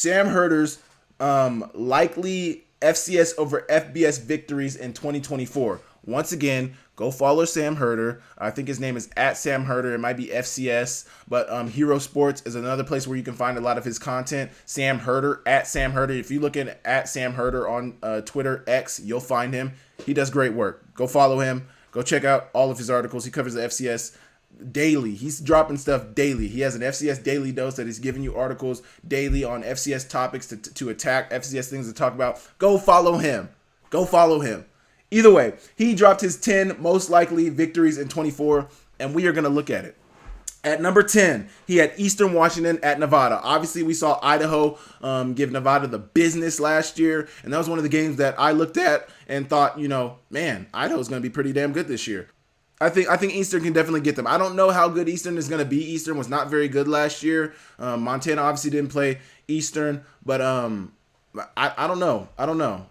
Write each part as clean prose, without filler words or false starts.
Sam Herder's likely FCS over FBS victories in 2024. Once again, go follow Sam Herder. I think his name is at Sam Herder. It might be FCS, but Hero Sports is another place where you can find a lot of his content. Sam Herder, at Sam Herder. If you look at Sam Herder on Twitter, X, you'll find him. He does great work. Go follow him. Go check out all of his articles. He covers the FCS daily. He's dropping stuff daily. He has an FCS daily dose that he's giving you articles daily on FCS topics to attack, FCS things to talk about. Go follow him. Go follow him. Either way, he dropped his 10 most likely victories in 24, and we are going to look at it. At number 10, he had Eastern Washington at Nevada. Obviously, we saw Idaho give Nevada the business last year, and that was one of the games that I looked at and thought, man, Idaho's going to be pretty damn good this year. I think Eastern can definitely get them. I don't know how good Eastern is going to be. Eastern was not very good last year. Montana obviously didn't play Eastern, but I don't know. I don't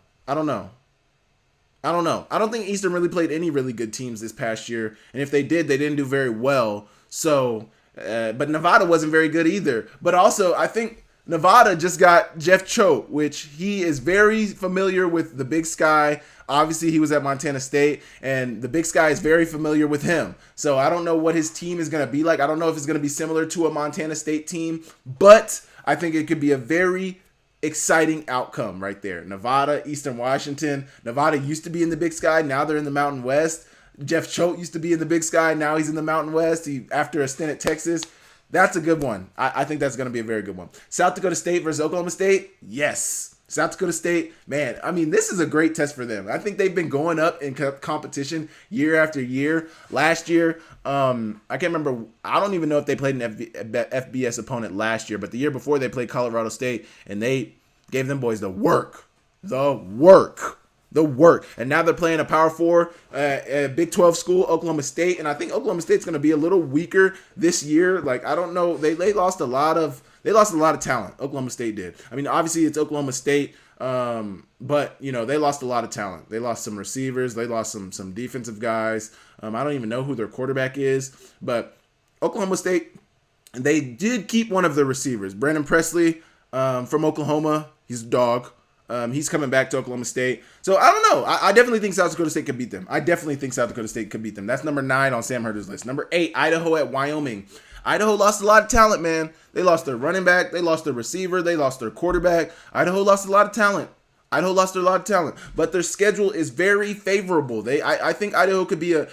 think Eastern really played any really good teams this past year, and if they did, they didn't do very well. So, but Nevada wasn't very good either. But also, I think Nevada just got Jeff Choate, which he is very familiar with the Big Sky. Obviously, he was at Montana State, and the Big Sky is very familiar with him. So I don't know what his team is going to be like. I don't know if it's going to be similar to a Montana State team, but I think it could be a very exciting outcome right there. Nevada, Eastern Washington. Nevada used to be in the Big Sky. Now they're in the Mountain West. Jeff Choate used to be in the Big Sky. Now he's in the Mountain West. After a stint at Texas. That's a good one. I think that's going to be a very good one. South Dakota State versus Oklahoma State. Yes. South Dakota State, man, I mean, this is a great test for them. I think they've been going up in competition year after year. Last year, I can't remember. I don't even know if they played an FBS opponent last year, but the year before they played Colorado State, and they gave them boys the work. And now they're playing a Power 4 Big 12 school, Oklahoma State, and I think Oklahoma State's going to be a little weaker this year. Like, I don't know. They lost a lot of talent. Oklahoma State did. I mean, obviously it's Oklahoma State, but they lost a lot of talent. They lost some receivers. They lost some defensive guys. I don't even know who their quarterback is, but Oklahoma State, they did keep one of their receivers, Brandon Presley from Oklahoma. He's a dog. He's coming back to Oklahoma State. So I don't know. I definitely think South Dakota State could beat them. That's number 9 on Sam Herder's list. Number 8, Idaho at Wyoming. Idaho lost a lot of talent, man. They lost their running back. They lost their receiver. They lost their quarterback. Idaho lost a lot of talent. But their schedule is very favorable. I think Idaho could be a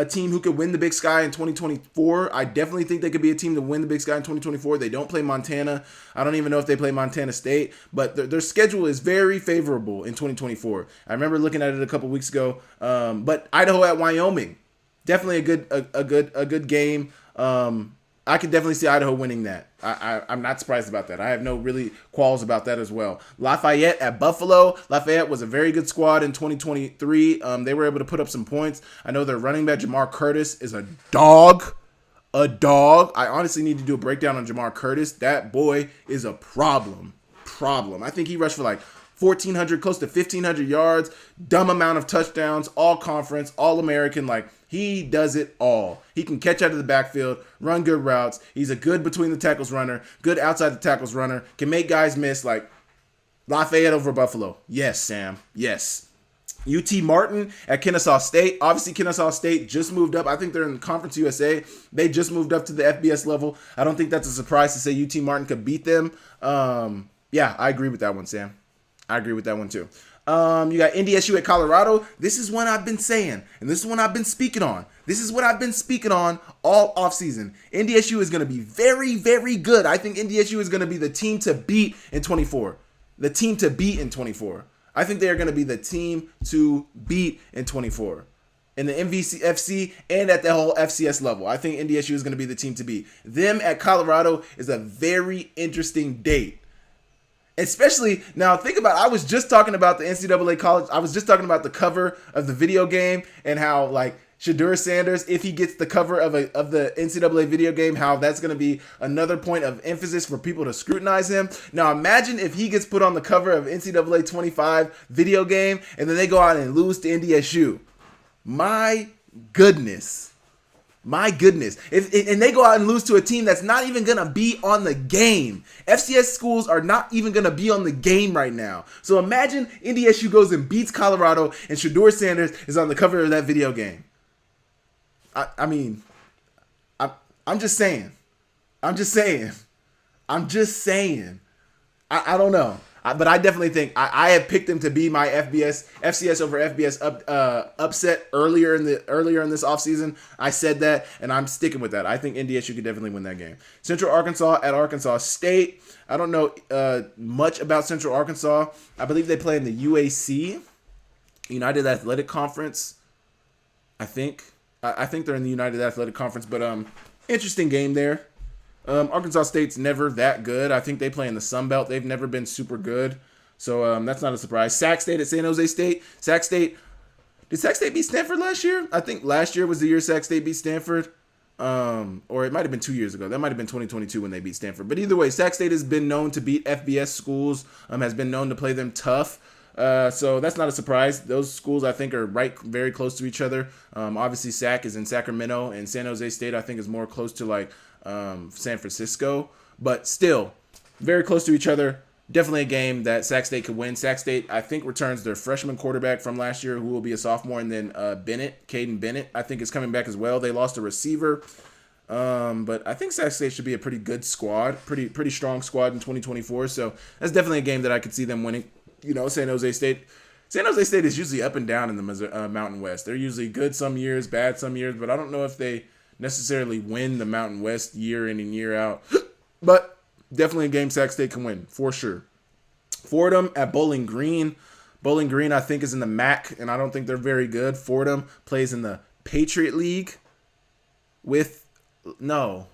team who could win the Big Sky in 2024. I definitely think they could be a team to win the Big Sky in 2024. They don't play Montana. I don't even know if they play Montana State, but their schedule is very favorable in 2024. I remember looking at it a couple weeks ago. But Idaho at Wyoming, definitely a good game. I could definitely see Idaho winning that. I'm not surprised about that. I have no really qualms about that as well. Lafayette at Buffalo. Lafayette was a very good squad in 2023. They were able to put up some points. I know their running back, Jamar Curtis, is a dog. I honestly need to do a breakdown on Jamar Curtis. That boy is a problem. I think he rushed for like 1,400, close to 1,500 yards, dumb amount of touchdowns, all conference, all American. Like, he does it all. He can catch out of the backfield, run good routes. He's a good between the tackles runner, good outside the tackles runner, can make guys miss. Like, Lafayette over Buffalo. Yes, Sam. Yes. UT Martin at Kennesaw State. Obviously, Kennesaw State just moved up. I think they're in Conference USA. They just moved up to the FBS level. I don't think that's a surprise to say UT Martin could beat them. Yeah, I agree with that one, Sam. I agree with that one too. You got NDSU at Colorado. This is one I've been saying, and this is one I've been speaking on. This is what I've been speaking on all offseason. NDSU is going to be very, very good. I think NDSU is going to be the team to beat in 24. I think they are going to be the team to beat in 24. In the MVC and at the whole FCS level. I think NDSU is going to be the team to beat. Them at Colorado is a very interesting date. Especially, now think about, I was just talking about the NCAA college. I was just talking about the cover of the video game and how, like, Shedeur Sanders, if he gets the cover of the NCAA video game, how that's going to be another point of emphasis for people to scrutinize him. Now imagine if he gets put on the cover of NCAA 25 video game and then they go out and lose to NDSU. My goodness. My goodness. And they go out and lose to a team that's not even going to be on the game. FCS schools are not even going to be on the game right now. So imagine NDSU goes and beats Colorado and Shedeur Sanders is on the cover of that video game. I'm just saying. I don't know. But I definitely think I have picked him to be my FCS over FBS upset earlier in this offseason. I said that, and I'm sticking with that. I think NDSU could definitely win that game. Central Arkansas at Arkansas State. I don't know much about Central Arkansas. I believe they play in the UAC, United Athletic Conference. I think they're in the United Athletic Conference, but interesting game there. Arkansas State's never that good. I think they play in the Sun Belt. They've never been super good. So that's not a surprise. Sac State at San Jose State. Did Sac State beat Stanford last year? I think last year was the year Sac State beat Stanford. Or it might have been 2 years ago. That might have been 2022 when they beat Stanford. But either way, Sac State has been known to beat FBS schools, has been known to play them tough. So that's not a surprise. Those schools, I think, are very close to each other. Obviously, Sac is in Sacramento, and San Jose State, I think, is more close to San Francisco. But still, very close to each other. Definitely a game that Sac State could win. Sac State, I think, returns their freshman quarterback from last year, who will be a sophomore, and then Caden Bennett, I think, is coming back as well. They lost a receiver. But I think Sac State should be a pretty good squad, pretty strong squad in 2024. So that's definitely a game that I could see them winning. San Jose State is usually up and down in the Mountain West. They're usually good some years, bad some years, but I don't know if they necessarily win the Mountain West year in and year out. But definitely a game Sac State can win, for sure. Fordham at Bowling Green. Bowling Green, I think, is in the MAC, and I don't think they're very good. Fordham plays in the Patriot League with... No.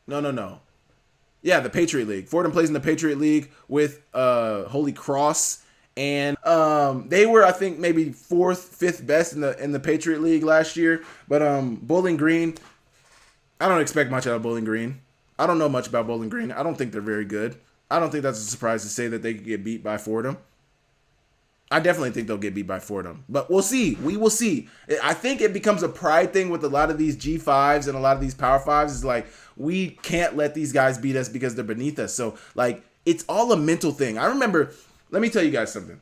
Yeah, the Patriot League. Fordham plays in the Patriot League with Holy Cross. And they were, I think, maybe 4th, 5th best in the Patriot League last year. But Bowling Green, I don't expect much out of Bowling Green. I don't know much about Bowling Green. I don't think they're very good. I don't think that's a surprise to say that they could get beat by Fordham. I definitely think they'll get beat by Fordham. But we'll see. We will see. I think it becomes a pride thing with a lot of these G5s and a lot of these Power 5s. It's like, we can't let these guys beat us because they're beneath us. So, it's all a mental thing. Let me tell you guys something.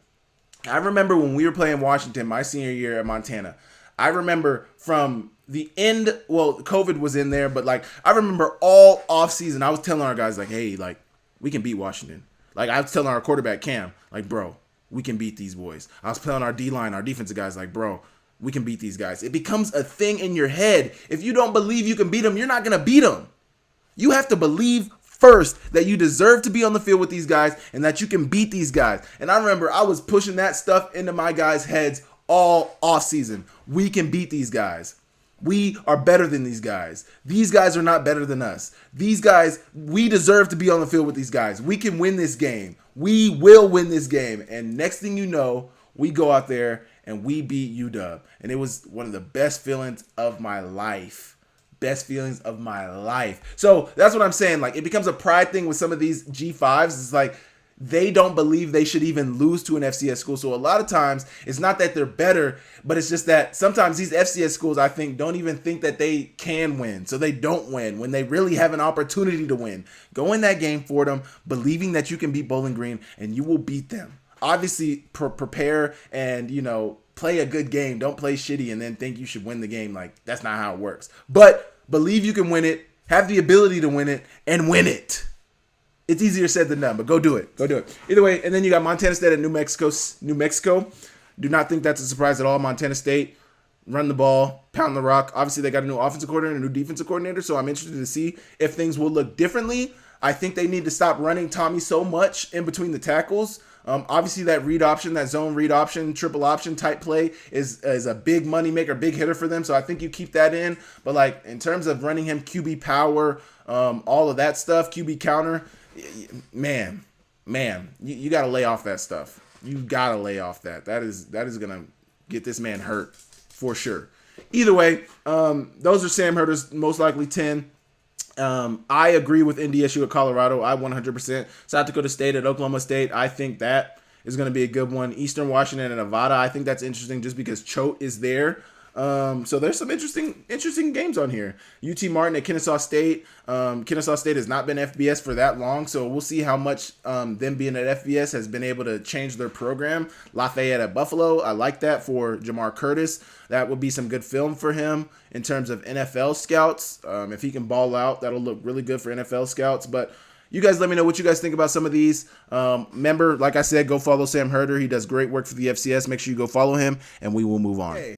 I remember when we were playing Washington my senior year at Montana. I remember from the end, COVID was in there, but I remember all offseason, I was telling our guys, hey, we can beat Washington. I was telling our quarterback, Cam, bro, we can beat these boys. I was telling our D-line, our defensive guys, bro, we can beat these guys. It becomes a thing in your head. If you don't believe you can beat them, you're not going to beat them. You have to believe first that you deserve to be on the field with these guys and that you can beat these guys. And I remember I was pushing that stuff into my guys' heads all offseason. We can beat these guys. We are better than these guys. These guys are not better than us. These guys, we deserve to be on the field with these guys. We can win this game. We will win this game. And next thing you know, we go out there and we beat UW. And it was one of the best feelings of my life. So that's what I'm saying. It becomes a pride thing with some of these G5s. It's they don't believe they should even lose to an FCS school. So a lot of times it's not that they're better, but it's just that sometimes these FCS schools, I think, don't even think that they can win. So they don't win when they really have an opportunity to win. Go in that game for them, believing that you can beat Bowling Green and you will beat them. Obviously, prepare and, play a good game. Don't play shitty and then think you should win the game. That's not how it works. But believe you can win it, have the ability to win it, and win it. It's easier said than done, but go do it. Either way, and then you got Montana State at New Mexico. Do not think that's a surprise at all. Montana State, run the ball, pound the rock. Obviously, they got a new offensive coordinator, a new defensive coordinator, so I'm interested to see if things will look differently. I think they need to stop running Tommy so much in between the tackles. Obviously, that read option, that zone read option, triple option type play is a big money maker, big hitter for them. So I think you keep that in. But in terms of running him QB power, all of that stuff, QB counter, man, you got to lay off that stuff. You got to lay off that. That is gonna get this man hurt for sure. Either way, those are Sam Herder's most likely 10. I agree with NDSU at Colorado. I 100%. South Dakota State at Oklahoma State. I think that is going to be a good one. Eastern Washington and Nevada. I think that's interesting just because Choate is there. So there's some interesting games on here. UT Martin at Kennesaw State. Kennesaw State has not been FBS for that long, so we'll see how much them being at FBS has been able to change their program. Lafayette at Buffalo. I like that for Jamar Curtis. That would be some good film for him in terms of NFL scouts. If he can ball out, that'll look really good for NFL scouts. But you guys let me know what you guys think about some of these. Remember, like I said, go follow Sam Herder. He does great work for the FCS. Make sure you go follow him, and we will move on. Hey.